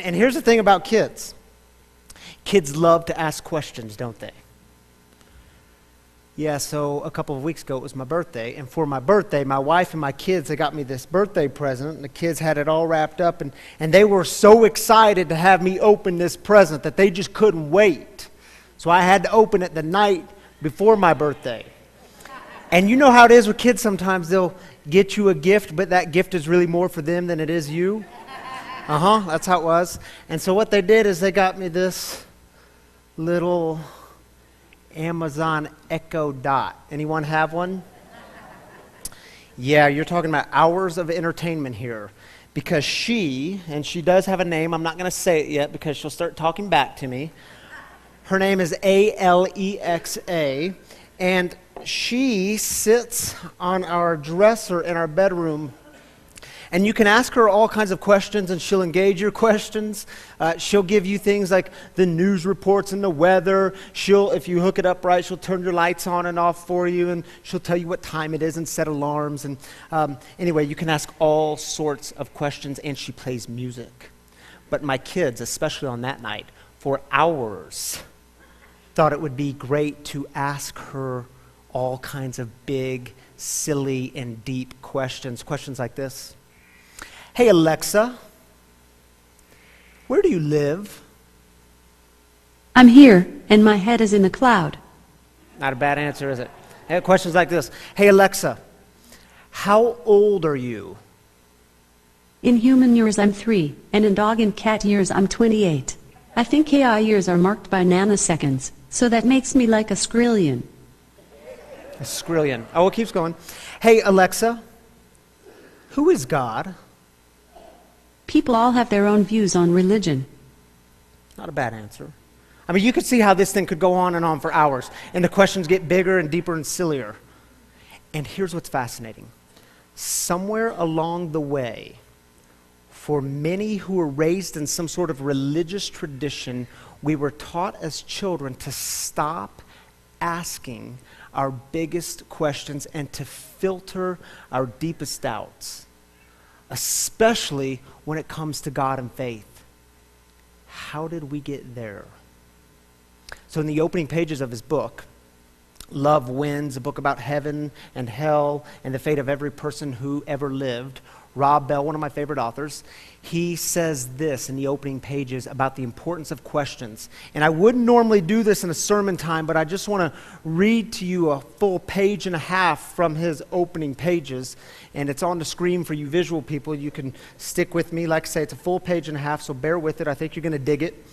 And here's the thing about kids. Kids love to ask questions, don't they? Yeah, so a couple of weeks ago, it was my birthday, and for my birthday, my wife and my kids, they got me this birthday present, and the kids had it all wrapped up, and they were so excited to have me open this present that they just couldn't wait. So I had to open it the night before my birthday. And you know how it is with kids sometimes. They'll get you a gift, but that gift is really more for them than it is you. That's how it was. And so what they did is they got me this little Amazon Echo Dot. Anyone have one? Yeah, you're talking about hours of entertainment here. Because she does have a name, I'm not going to say it yet because she'll start talking back to me. Her name is Alexa, and she sits on our dresser in our bedroom. And you can ask her all kinds of questions, and she'll engage your questions. She'll give you things like the news reports and the weather. If you hook it up right, she'll turn your lights on and off for you, and she'll tell you what time it is and set alarms. And anyway, you can ask all sorts of questions, and she plays music. But my kids, especially on that night, for hours, thought it would be great to ask her all kinds of big, silly, and deep questions. Questions like this. Hey, Alexa, where do you live? I'm here, and my head is in the cloud. Not a bad answer, is it? Hey, questions like this. Hey, Alexa, how old are you? In human years, I'm 3, and in dog and cat years, I'm 28. I think AI years are marked by nanoseconds, so that makes me like a skrillion. A skrillion. Oh, it keeps going. Hey, Alexa, who is God? People all have their own views on religion. Not a bad answer. I mean, you could see how this thing could go on and on for hours, and the questions get bigger and deeper and sillier. And here's what's fascinating. Somewhere along the way, for many who were raised in some sort of religious tradition, we were taught as children to stop asking our biggest questions and to filter our deepest doubts, especially when it comes to God and faith. How did we get there? So in the opening pages of his book, Love Wins, a book about heaven and hell and the fate of every person who ever lived, Rob Bell, one of my favorite authors, he says this in the opening pages about the importance of questions. And I wouldn't normally do this in a sermon time, but I just want to read to you a full page and a half from his opening pages. And it's on the screen for you visual people. You can stick with me. Like I say, it's a full page and a half, so bear with it. I think you're going to dig it.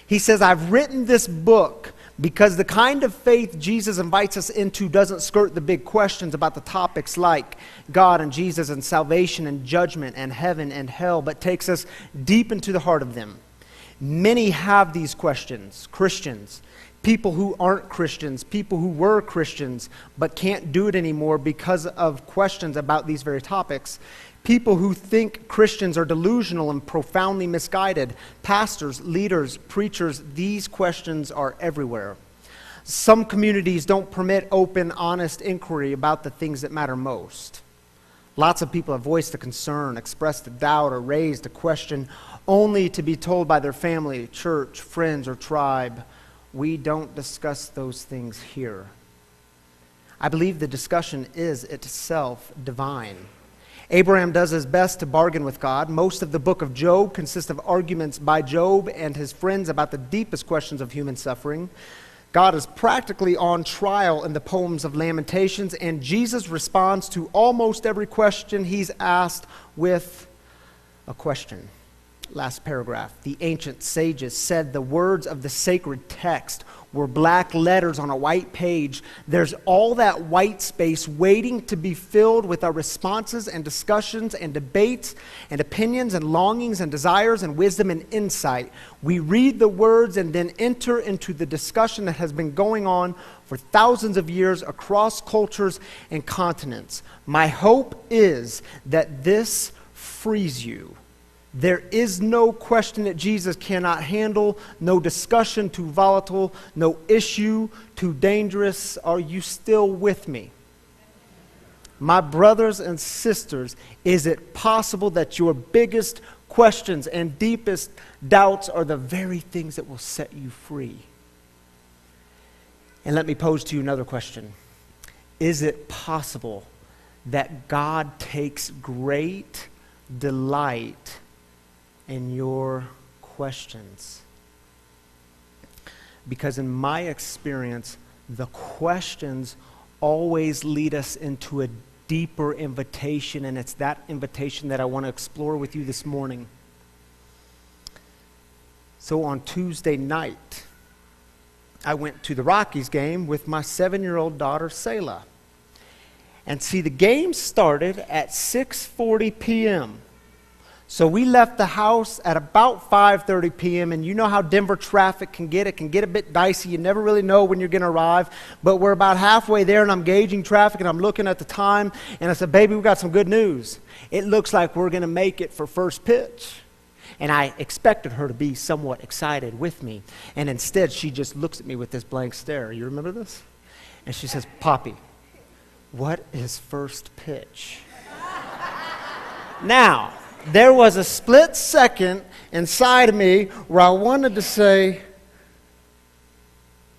He says, I've written this book because the kind of faith Jesus invites us into doesn't skirt the big questions about the topics like God and Jesus and salvation and judgment and heaven and hell, but takes us deep into the heart of them. Many have these questions, Christians, people who aren't Christians, people who were Christians but can't do it anymore because of questions about these very topics. People who think Christians are delusional and profoundly misguided. Pastors, leaders, preachers, these questions are everywhere. Some communities don't permit open, honest inquiry about the things that matter most. Lots of people have voiced a concern, expressed a doubt, or raised a question only to be told by their family, church, friends, or tribe, we don't discuss those things here. I believe the discussion is itself divine. Abraham does his best to bargain with God. Most of the book of Job consists of arguments by Job and his friends about the deepest questions of human suffering. God is practically on trial in the poems of Lamentations, and Jesus responds to almost every question he's asked with a question. Last paragraph. The ancient sages said the words of the sacred text were black letters on a white page. There's all that white space waiting to be filled with our responses and discussions and debates and opinions and longings and desires and wisdom and insight. We read the words and then enter into the discussion that has been going on for thousands of years across cultures and continents. My hope is that this frees you. There is no question that Jesus cannot handle, no discussion too volatile, no issue too dangerous. Are you still with me? My brothers and sisters, is it possible that your biggest questions and deepest doubts are the very things that will set you free. And let me pose to you another question. Is it possible that God takes great delight in your questions? Because in my experience, the questions always lead us into a deeper invitation, and it's that invitation that I want to explore with you this morning. So on Tuesday night, I went to the Rockies game with my 7-year-old daughter, Selah. And see, the game started at 6:40 p.m. So we left the house at about 5:30 p.m. And you know how Denver traffic can get. It can get a bit dicey. You never really know when you're going to arrive. But we're about halfway there, and I'm gauging traffic, and I'm looking at the time. And I said, baby, we got some good news. It looks like we're going to make it for first pitch. And I expected her to be somewhat excited with me. And instead, she just looks at me with this blank stare. You remember this? And she says, Poppy, what is first pitch? Now, there was a split second inside of me where I wanted to say,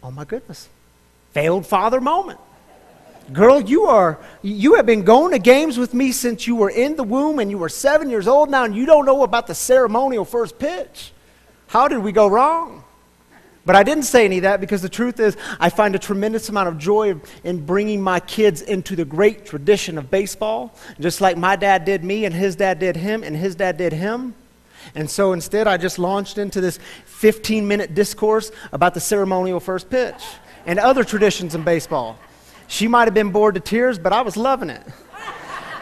oh my goodness, failed father moment. Girl, you have been going to games with me since you were in the womb and you were 7 years old now, and you don't know about the ceremonial first pitch. How did we go wrong? But I didn't say any of that because the truth is I find a tremendous amount of joy in bringing my kids into the great tradition of baseball, just like my dad did me and his dad did him and his dad did him. And so instead I just launched into this 15-minute discourse about the ceremonial first pitch and other traditions in baseball. She might have been bored to tears, but I was loving it.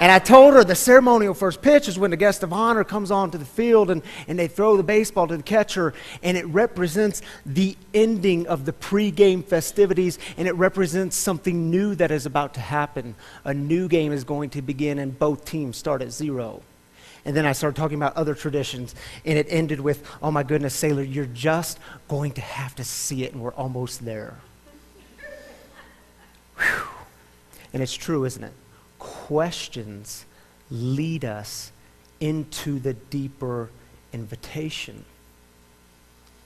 And I told her the ceremonial first pitch is when the guest of honor comes onto the field and they throw the baseball to the catcher, and it represents the ending of the pregame festivities, and it represents something new that is about to happen. A new game is going to begin, and both teams start at 0. And then I started talking about other traditions, and it ended with, oh my goodness, Sailor, you're just going to have to see it, and we're almost there. Whew. And it's true, isn't it? Questions lead us into the deeper invitation.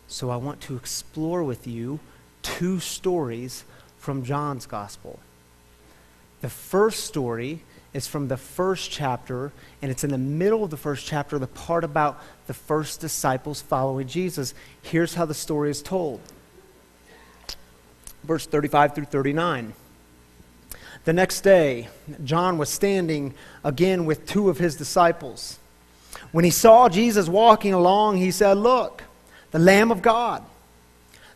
So I want to explore with you 2 stories from John's Gospel. The first story is from the first chapter, and it's in the middle of the first chapter, the part about the first disciples following Jesus. Here's how the story is told. Verse 35 through 39. The next day, John was standing again with 2 of his disciples. When he saw Jesus walking along, he said, "Look, the Lamb of God."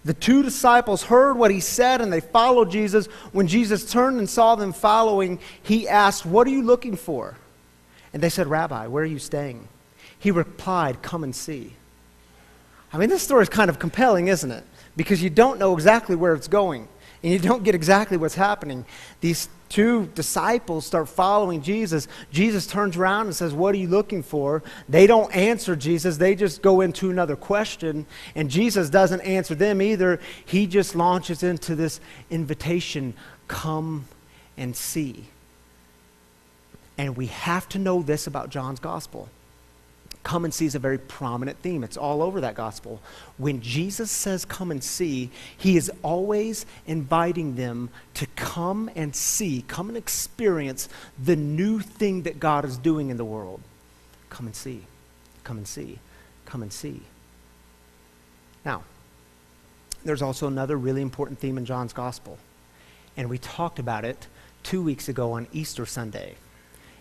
The 2 disciples heard what he said, and they followed Jesus. When Jesus turned and saw them following, he asked, "What are you looking for?" And they said, "Rabbi, where are you staying?" He replied, "Come and see." I mean, this story is kind of compelling, isn't it? Because you don't know exactly where it's going, and you don't get exactly what's happening. These 2 disciples start following Jesus. Jesus turns around and says, "What are you looking for?" They don't answer Jesus. They just go into another question. And Jesus doesn't answer them either. He just launches into this invitation, come and see. And we have to know this about John's Gospel. Come and see is a very prominent theme. It's all over that gospel. When Jesus says come and see, he is always inviting them to come and see, come and experience the new thing that God is doing in the world. Come and see, come and see, come and see. Now, there's also another really important theme in John's Gospel, and we talked about it 2 weeks ago on Easter Sunday.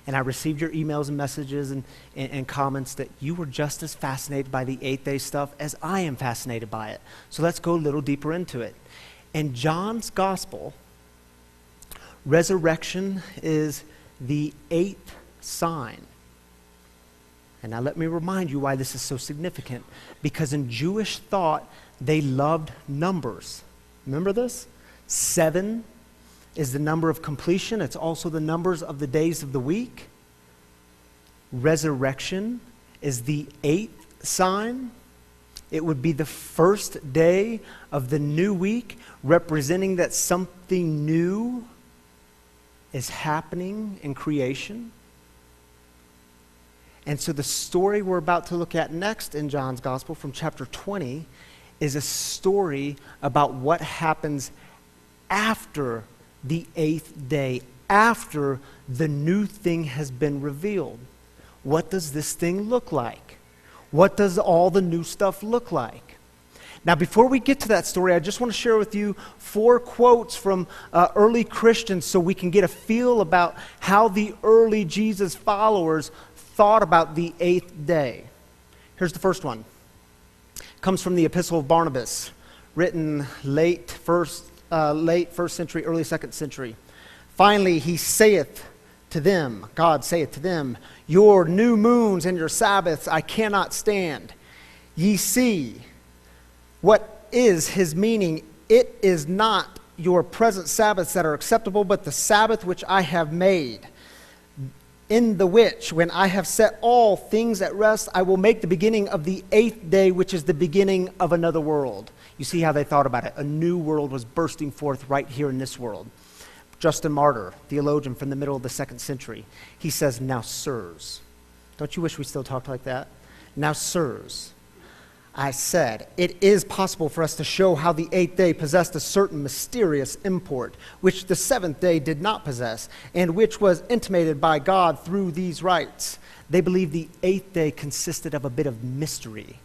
And I received your emails and messages and comments that you were just as fascinated by the 8-day stuff as I am fascinated by it. So let's go a little deeper into it. In John's Gospel, resurrection is the 8th sign. And now let me remind you why this is so significant. Because in Jewish thought, they loved numbers. Remember this? 7 is the number of completion. It's also the numbers of the days of the week. Resurrection is the 8th sign. It would be the first day of the new week, representing that something new is happening in creation. And so the story we're about to look at next in John's Gospel from chapter 20 is a story about what happens after the 8th day, after the new thing has been revealed. What does this thing look like? What does all the new stuff look like? Now, before we get to that story, I just want to share with you 4 quotes from early Christians so we can get a feel about how the early Jesus followers thought about the 8th day. Here's the first one. It comes from the Epistle of Barnabas, written late first century, early second century. Finally, he saith to them, God saith to them, your new moons and your Sabbaths I cannot stand. Ye see, what is his meaning? It is not your present Sabbaths that are acceptable, but the Sabbath which I have made, in the which, when I have set all things at rest, I will make the beginning of the 8th day, which is the beginning of another world. You see how they thought about it. A new world was bursting forth right here in this world. Justin Martyr, theologian from the middle of the 2nd century, he says, now, sirs, don't you wish we still talked like that? Now, sirs, I said, it is possible for us to show how the 8th day possessed a certain mysterious import, which the 7th day did not possess, and which was intimated by God through these rites. They believe the 8th day consisted of a bit of mystery.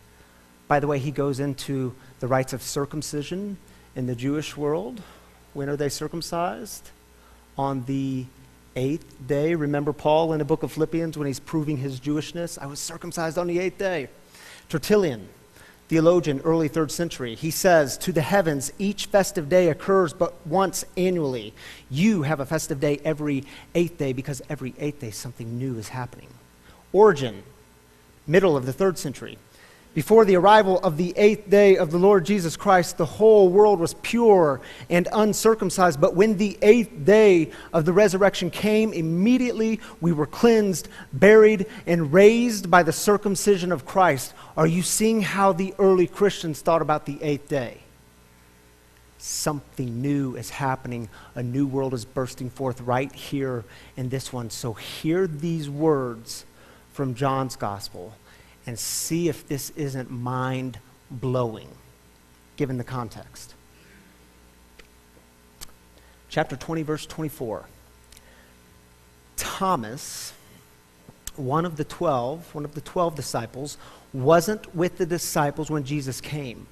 By the way, he goes into the rites of circumcision in the Jewish world. When are they circumcised? On the 8th day. Remember Paul in the book of Philippians when he's proving his Jewishness? I was circumcised on the 8th day. Tertullian, theologian, early 3rd century, he says, to the heavens, each festive day occurs but once annually. You have a festive day every 8th day because every 8th day something new is happening. Origen, middle of the 3rd century, before the arrival of the 8th day of the Lord Jesus Christ, the whole world was pure and uncircumcised. But when the 8th day of the resurrection came, immediately we were cleansed, buried, and raised by the circumcision of Christ. Are you seeing how the early Christians thought about the 8th day? Something new is happening. A new world is bursting forth right here in this one. So hear these words from John's Gospel and see if this isn't mind-blowing, given the context. Chapter 20, verse 24. Thomas, one of the 12 disciples, wasn't with the disciples when Jesus came.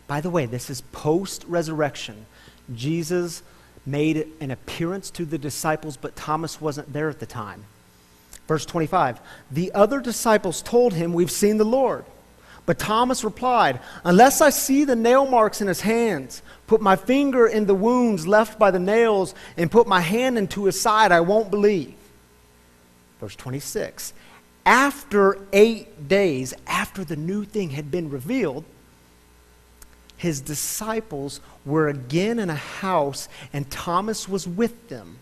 By the way, this is post-resurrection. Jesus made an appearance to the disciples, but Thomas wasn't there at the time. Verse 25, the other disciples told him, we've seen the Lord. But Thomas replied, unless I see the nail marks in his hands, put my finger in the wounds left by the nails, and put my hand into his side, I won't believe. Verse 26, after 8 days, after the new thing had been revealed, his disciples were again in a house, and Thomas was with them.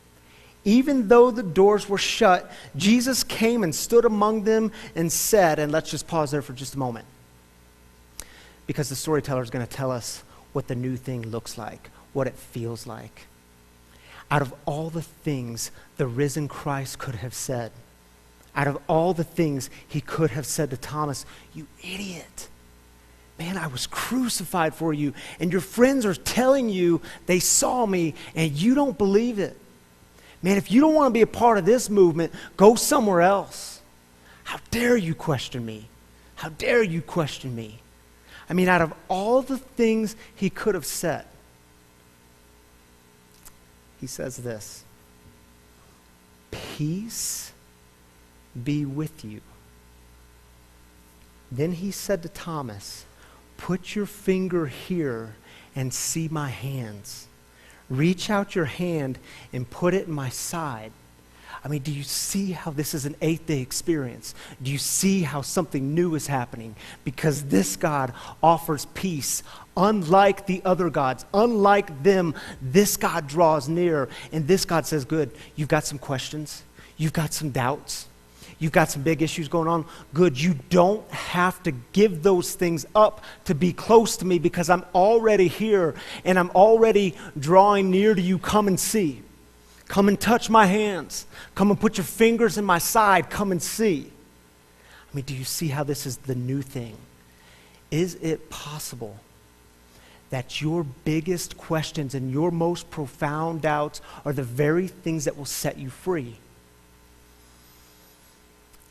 Even though the doors were shut, Jesus came and stood among them and said, and let's just pause there for just a moment, because the storyteller is going to tell us what the new thing looks like, what it feels like. Out of all the things the risen Christ could have said, out of all the things he could have said to Thomas, you idiot, man, I was crucified for you, and your friends are telling you they saw me, and you don't believe it. Man, if you don't want to be a part of this movement, go somewhere else. How dare you question me? How dare you question me? I mean, out of all the things he could have said, he says this, peace be with you. Then he said to Thomas, put your finger here and see my hands. Reach out your hand and put it in my side. I mean, do you see how this is an 8th-day experience? Do you see how something new is happening? Because this God offers peace. Unlike the other gods, unlike them, this God draws near. And this God says, good, you've got some questions. You've got some doubts. You've got some big issues going on. Good, you don't have to give those things up to be close to me because I'm already here and I'm already drawing near to you. Come and see. Come and touch my hands. Come and put your fingers in my side. Come and see. do you see how this is the new thing? Is it possible that your biggest questions and your most profound doubts are the very things that will set you free?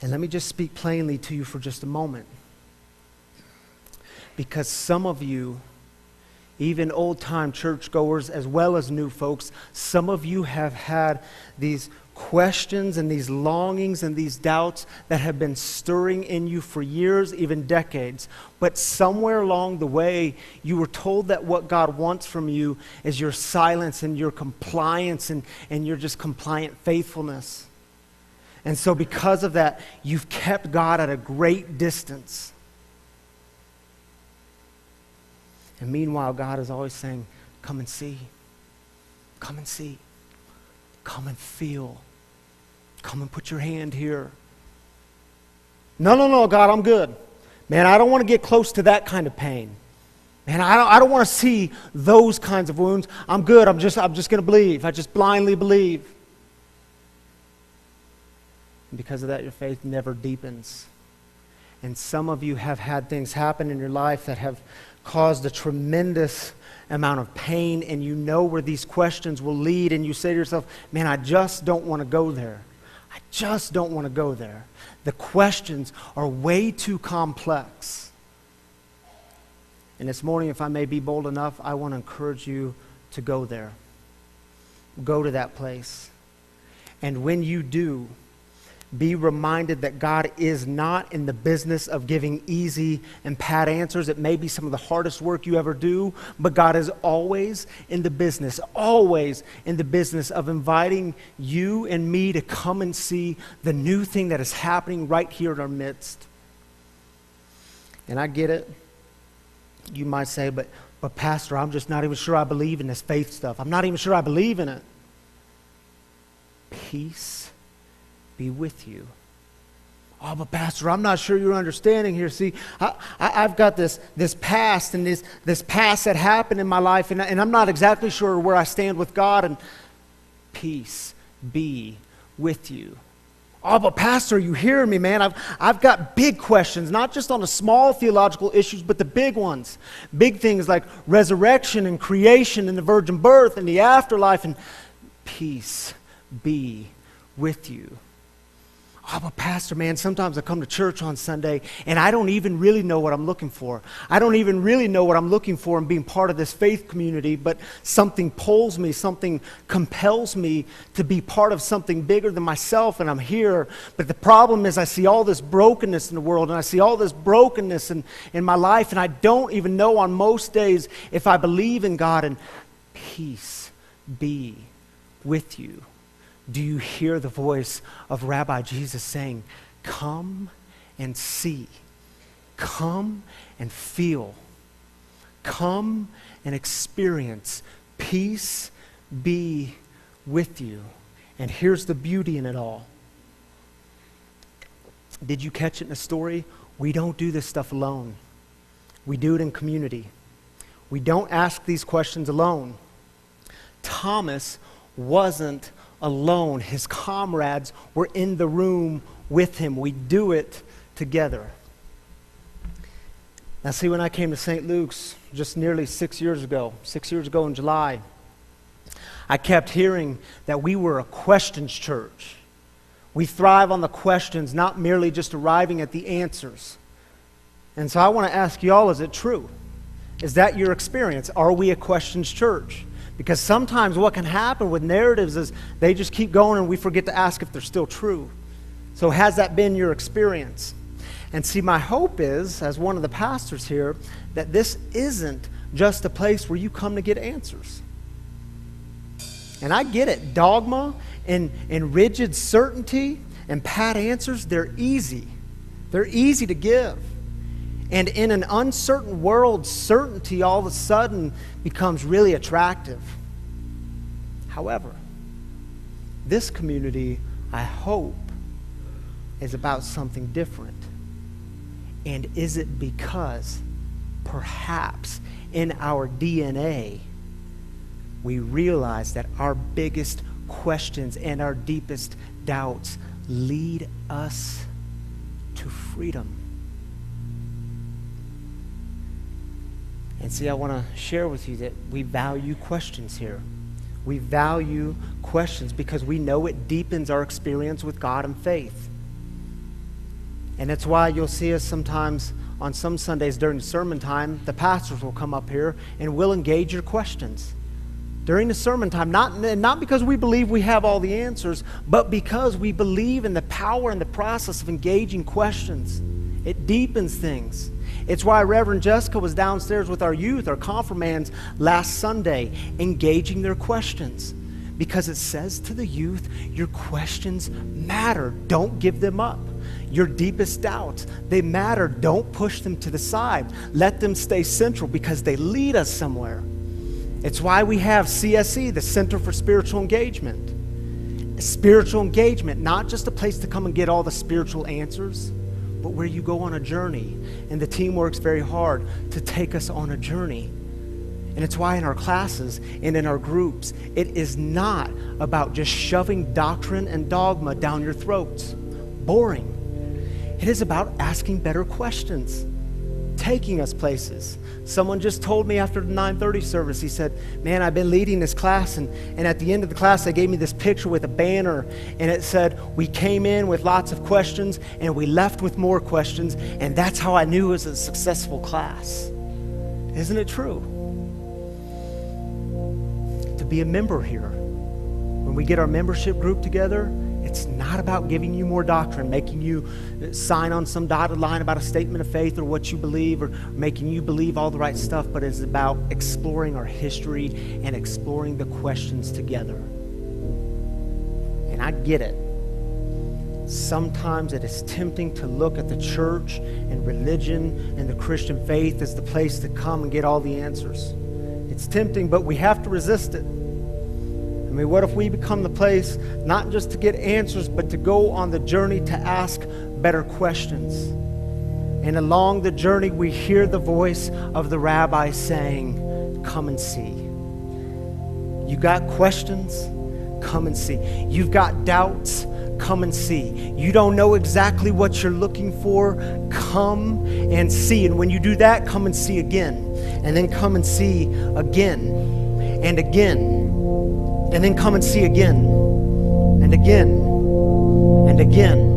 And let me just speak plainly to you for just a moment. Because some of you, even old-time churchgoers as well as new folks, some of you have had these questions and these longings and these doubts that have been stirring in you for years, even decades. But somewhere along the way, you were told that what God wants from you is your silence and your compliance and your just compliant faithfulness. And so because of that, you've kept God at a great distance. And meanwhile, God is always saying, come and see. Come and see. Come and feel. Come and put your hand here. No, God, I'm good. Man, I don't want to get close to that kind of pain. Man, I don't want to see those kinds of wounds. I'm good. I'm just going to believe. I just blindly believe. And because of that, your faith never deepens. And some of you have had things happen in your life that have caused a tremendous amount of pain, and you know where these questions will lead, and you say to yourself, man, I just don't want to go there. I just don't want to go there. The questions are way too complex. And this morning, if I may be bold enough, I want to encourage you to go there. Go to that place. And when you do, be reminded that God is not in the business of giving easy and pat answers. It may be some of the hardest work you ever do, but God is always in the business of inviting you and me to come and see the new thing that is happening right here in our midst. And I get it. You might say, but Pastor, I'm just not even sure I believe in this faith stuff. I'm not even sure I believe in it. Peace be with you. Oh, but Pastor, I'm not sure you're understanding here. See, I've got this past and this past that happened in my life, and I'm not exactly sure where I stand with God. And peace be with you. Oh, but Pastor, you hear me, man? I've got big questions, not just on the small theological issues, but the big ones. Big things like resurrection and creation and the virgin birth and the afterlife, and peace be with you. Oh, but Pastor, man, sometimes I come to church on Sunday and I don't even really know what I'm looking for. I don't even really know what I'm looking for in being part of this faith community, but something pulls me, something compels me to be part of something bigger than myself, and I'm here. But the problem is I see all this brokenness in the world, and I see all this brokenness in my life, and I don't even know on most days if I believe in God. And peace be with you. Do you hear the voice of Rabbi Jesus saying, come and see, come and feel, come and experience, peace be with you. And here's the beauty in it all. Did you catch it in the story? We don't do this stuff alone. We do it in community. We don't ask these questions alone. Thomas wasn't alone. His comrades were in the room with him. We do it together. Now see, when I came to St. Luke's just nearly 6 years ago in July, I kept hearing that we were a questions church. We thrive on the questions, not merely just arriving at the answers. And so I want to ask y'all, is it true? Is that your experience? Are we a questions church? Because sometimes what can happen with narratives is they just keep going and we forget to ask if they're still true. So has that been your experience? And see, my hope is, as one of the pastors here, that this isn't just a place where you come to get answers. And I get it. Dogma and rigid certainty and pat answers, they're easy. They're easy to give. And in an uncertain world, certainty all of a sudden becomes really attractive. However, this community, I hope, is about something different. And is it because perhaps in our DNA, we realize that our biggest questions and our deepest doubts lead us to freedom. And see, I want to share with you that we value questions here. We value questions because we know it deepens our experience with God and faith. And that's why you'll see us sometimes on some Sundays during sermon time, the pastors will come up here and we'll engage your questions. During the sermon time, not because we believe we have all the answers, but because we believe in the power and the process of engaging questions. It deepens things. It's why Reverend Jessica was downstairs with our youth, our confirmands, last Sunday, engaging their questions. Because it says to the youth, your questions matter. Don't give them up. Your deepest doubts, they matter. Don't push them to the side. Let them stay central because they lead us somewhere. It's why we have CSE, the Center for Spiritual Engagement. Spiritual engagement, not just a place to come and get all the spiritual answers, but where you go on a journey. And the team works very hard to take us on a journey. And it's why in our classes and in our groups, it is not about just shoving doctrine and dogma down your throats. Boring. It is about asking better questions, taking us places. Someone just told me after the 9:30 service, he said, man, I've been leading this class, and at the end of the class, they gave me this picture with a banner, and it said, we came in with lots of questions, and we left with more questions, and that's how I knew it was a successful class. Isn't it true? To be a member here, when we get our membership group together, it's not about giving you more doctrine, making you sign on some dotted line about a statement of faith or what you believe, or making you believe all the right stuff, but it's about exploring our history and exploring the questions together. And I get it. Sometimes it is tempting to look at the church and religion and the Christian faith as the place to come and get all the answers. It's tempting, but we have to resist it. I mean, what if we become the place not just to get answers, but to go on the journey to ask better questions? And along the journey, we hear the voice of the rabbi saying, come and see. You got questions? Come and see. You've got doubts? Come and see. You don't know exactly what you're looking for? Come and see. And when you do that, come and see again. And then come and see again and again. And then come and see again, and again, and again.